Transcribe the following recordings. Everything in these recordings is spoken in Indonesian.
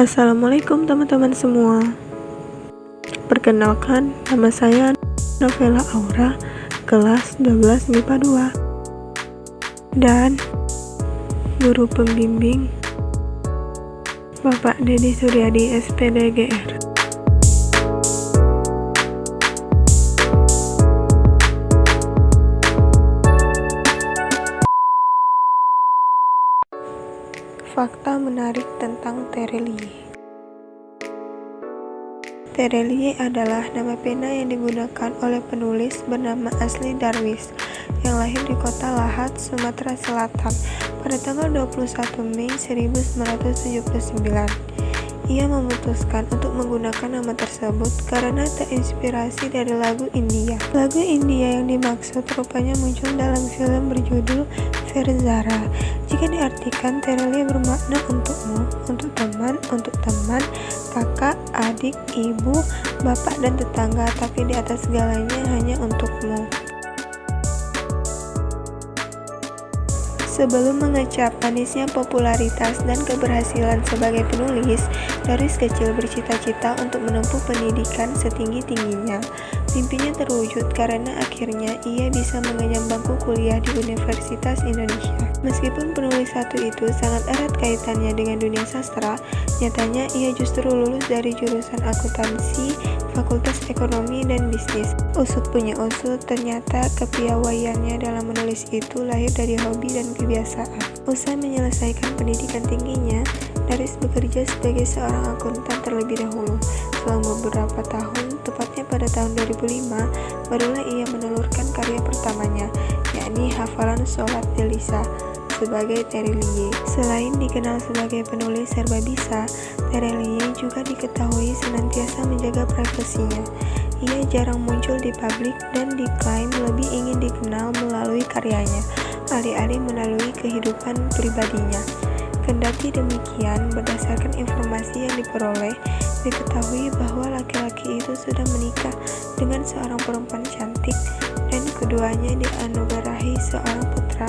Assalamualaikum teman-teman semua. Perkenalkan, nama saya Novela Aura, kelas 12 MIPA 2. Dan guru pembimbing Bapak Dedi Suryadi SPD GR. Fakta menarik tentang Terelie. Terelie adalah nama pena yang digunakan oleh penulis bernama asli Darwis yang lahir di kota Lahat, Sumatera Selatan pada tanggal 21 Mei 1979. Ia memutuskan untuk menggunakan nama tersebut karena terinspirasi dari lagu India. Lagu India yang dimaksud rupanya muncul dalam film berjudul Verzara. Jika diartikan, Terelie bermakna untukmu, untuk teman, kakak, adik, ibu, bapak, dan tetangga, tapi di atas segalanya hanya untukmu. Sebelum mengecap manisnya popularitas dan keberhasilan sebagai penulis, Darwis kecil bercita-cita untuk menempuh pendidikan setinggi-tingginya. Mimpinya terwujud karena akhirnya ia bisa mengenyam bangku kuliah di Universitas Indonesia. Meskipun penulis satu itu sangat erat kaitannya dengan dunia sastra, nyatanya ia justru lulus dari jurusan akuntansi, Fakultas Ekonomi dan Bisnis. Usut punya usut, ternyata kepiawaiannya dalam menulis itu lahir dari hobi dan kebiasaan. Usai menyelesaikan pendidikan tingginya, Darwis bekerja sebagai seorang akuntan terlebih dahulu. Selama beberapa tahun, tepatnya pada tahun 2005, barulah ia menelurkan karya pertamanya, yakni hafalan sholat Delisa sebagai Terelie. Selain dikenal sebagai penulis serba bisa, Terelie juga diketahui senantiasa menjaga privasinya. Ia jarang muncul di publik dan diklaim lebih ingin dikenal melalui karyanya, alih-alih melalui kehidupan pribadinya. Kendati demikian, berdasarkan informasi yang diperoleh, diketahui bahwa laki-laki itu sudah menikah dengan seorang perempuan cantik dan keduanya dianugerahi seorang putra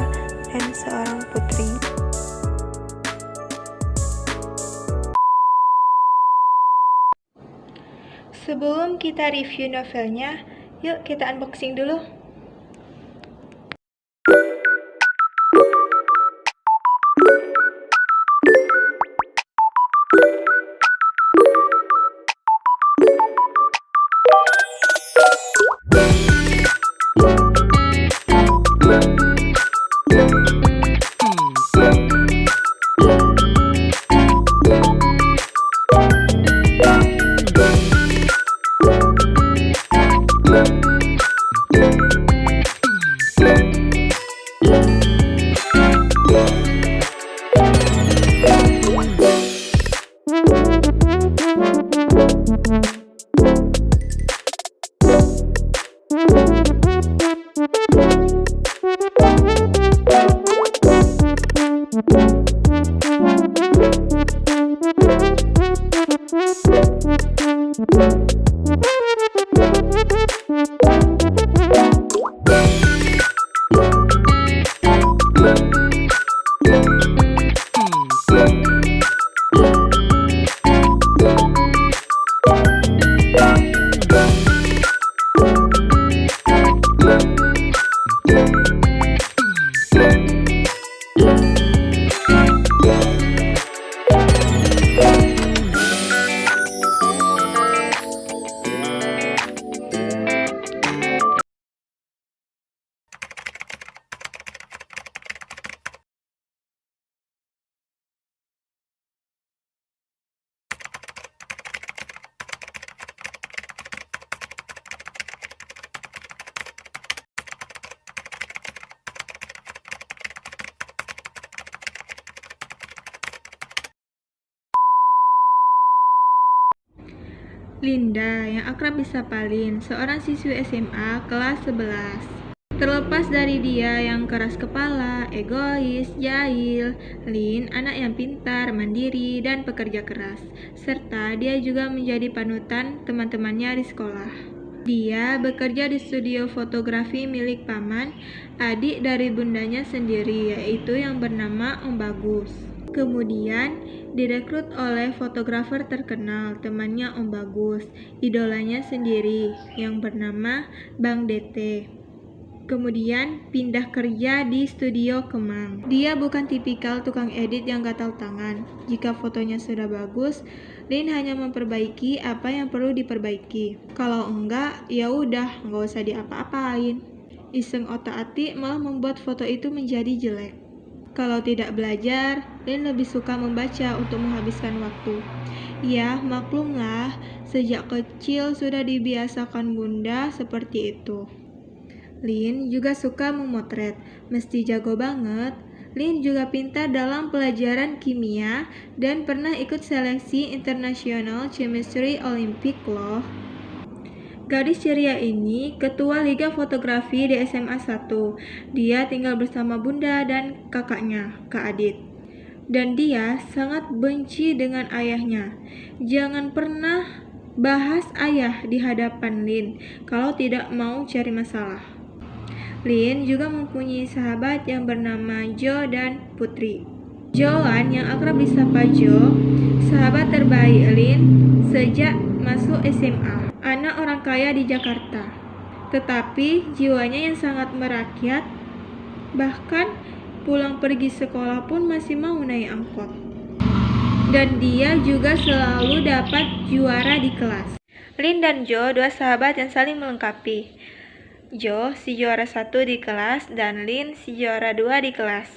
dan seorang putri. Sebelum kita review novelnya, yuk kita unboxing dulu. Linda, yang akrab disapa Lin, seorang siswi SMA kelas 11. Terlepas dari dia yang keras kepala, egois, jahil, Lin anak yang pintar, mandiri, dan pekerja keras. Serta dia juga menjadi panutan teman-temannya di sekolah. Dia bekerja di studio fotografi milik paman, adik dari bundanya sendiri, yaitu yang bernama Om Bagus. Kemudian direkrut oleh fotografer terkenal, temannya Om Bagus, idolanya sendiri, yang bernama Bang Dete. Kemudian pindah kerja di studio Kemang. Dia bukan tipikal tukang edit yang gatal tangan. Jika fotonya sudah bagus, Lin hanya memperbaiki apa yang perlu diperbaiki. Kalau enggak, ya udah, nggak usah diapa-apain. Iseng otak-atik malah membuat foto itu menjadi jelek. Kalau tidak belajar, Lin lebih suka membaca untuk menghabiskan waktu. Ya, maklumlah, sejak kecil sudah dibiasakan bunda seperti itu. Lin juga suka memotret, mesti jago banget. Lin juga pintar dalam pelajaran kimia dan pernah ikut seleksi International Chemistry Olympic loh. Gadis ceria ini ketua Liga Fotografi di SMA 1. Dia tinggal bersama bunda dan kakaknya, Kak Adit. Dan dia sangat benci dengan ayahnya. Jangan pernah bahas ayah di hadapan Lin kalau tidak mau cari masalah. Lin juga mempunyai sahabat yang bernama Jo dan Putri. Joan yang akrab disapa Jo, sahabat terbaik Lin sejak masuk SMA. Anak orang kaya di Jakarta. Tetapi jiwanya yang sangat merakyat, bahkan pulang pergi sekolah pun masih mau naik angkot. Dan dia juga selalu dapat juara di kelas. Lin dan Jo, dua sahabat yang saling melengkapi. Jo si juara 1 di kelas dan Lin si juara 2 di kelas.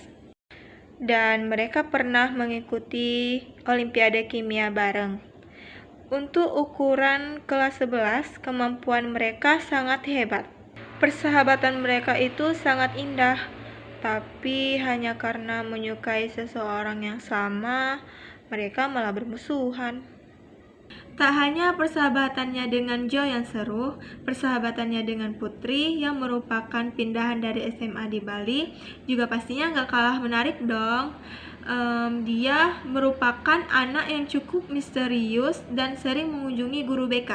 Dan mereka pernah mengikuti Olimpiade Kimia bareng. Untuk ukuran kelas 11, kemampuan mereka sangat hebat. Persahabatan mereka itu sangat indah, tapi hanya karena menyukai seseorang yang sama, mereka malah bermusuhan. Tak hanya persahabatannya dengan Jo yang seru, persahabatannya dengan Putri yang merupakan pindahan dari SMA di Bali juga pastinya gak kalah menarik dong. Dia merupakan anak yang cukup misterius dan sering mengunjungi guru BK.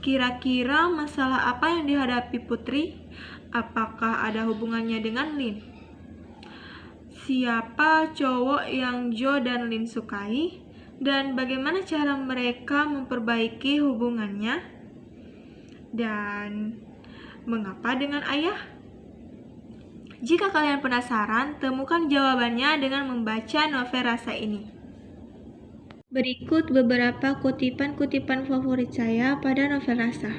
Kira-kira masalah apa yang dihadapi Putri? Apakah ada hubungannya dengan Lin? Siapa cowok yang Jo dan Lin sukai? Dan bagaimana cara mereka memperbaiki hubungannya? Dan mengapa dengan ayah? Jika kalian penasaran, temukan jawabannya dengan membaca novel Rasa ini. Berikut beberapa kutipan-kutipan favorit saya pada novel Rasa.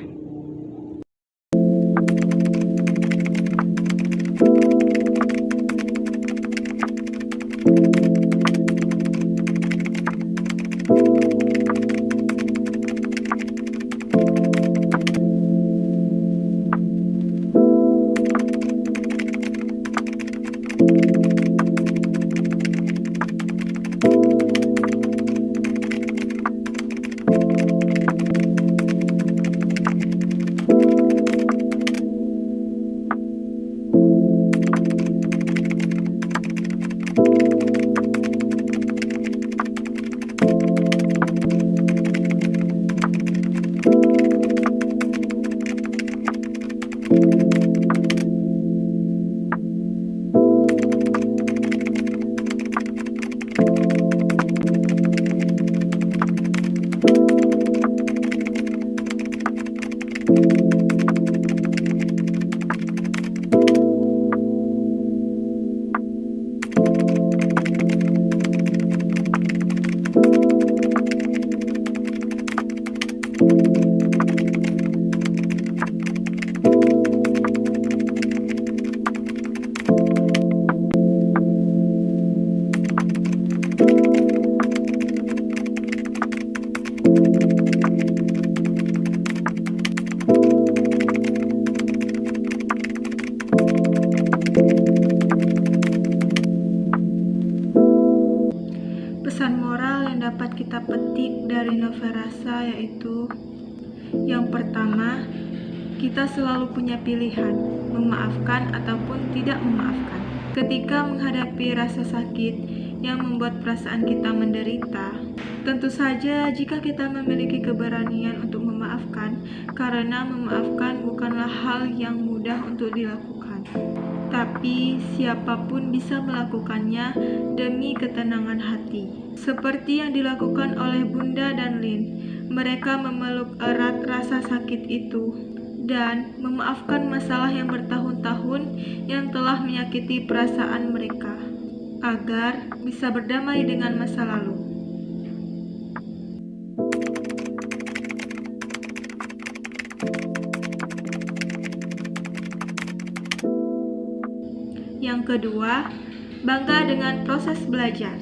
Pesan moral yang dapat kita petik dari novel Rasa yaitu Yang pertama, kita selalu punya pilihan, memaafkan ataupun tidak memaafkan. Ketika menghadapi rasa sakit yang membuat perasaan kita menderita, tentu saja jika kita memiliki keberanian untuk memaafkan, karena memaafkan bukanlah hal yang mudah untuk dilakukan. Tapi siapapun bisa melakukannya demi ketenangan hati. Seperti yang dilakukan oleh Bunda dan Lin, mereka memeluk erat rasa sakit itu dan memaafkan masalah yang bertahun-tahun yang telah menyakiti perasaan mereka, agar bisa berdamai dengan masa lalu. Yang kedua, bangga dengan proses belajar.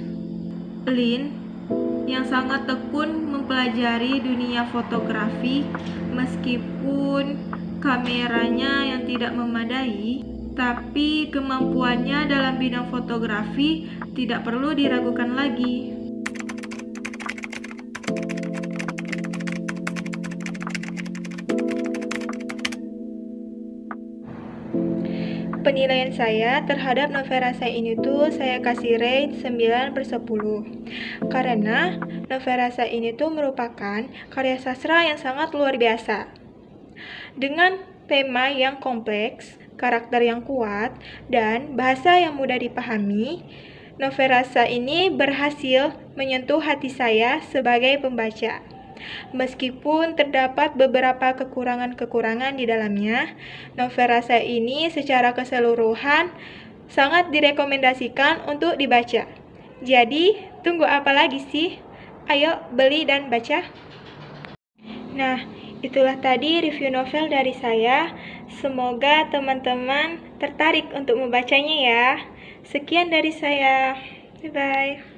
Lin yang sangat tekun mempelajari dunia fotografi meskipun kameranya yang tidak memadai, tapi kemampuannya dalam bidang fotografi tidak perlu diragukan lagi. Penilaian saya terhadap novel Rasa ini tuh saya kasih rate 9/10. Karena novel Rasa ini tuh merupakan karya sastra yang sangat luar biasa. Dengan tema yang kompleks, karakter yang kuat, dan bahasa yang mudah dipahami, novel Rasa ini berhasil menyentuh hati saya sebagai pembaca. Meskipun terdapat beberapa kekurangan-kekurangan di dalamnya, novel Rasa ini secara keseluruhan sangat direkomendasikan untuk dibaca. Jadi, tunggu apa lagi sih? Ayo beli dan baca. Nah, itulah tadi review novel dari saya. Semoga teman-teman tertarik untuk membacanya ya. Sekian dari saya. Bye-bye.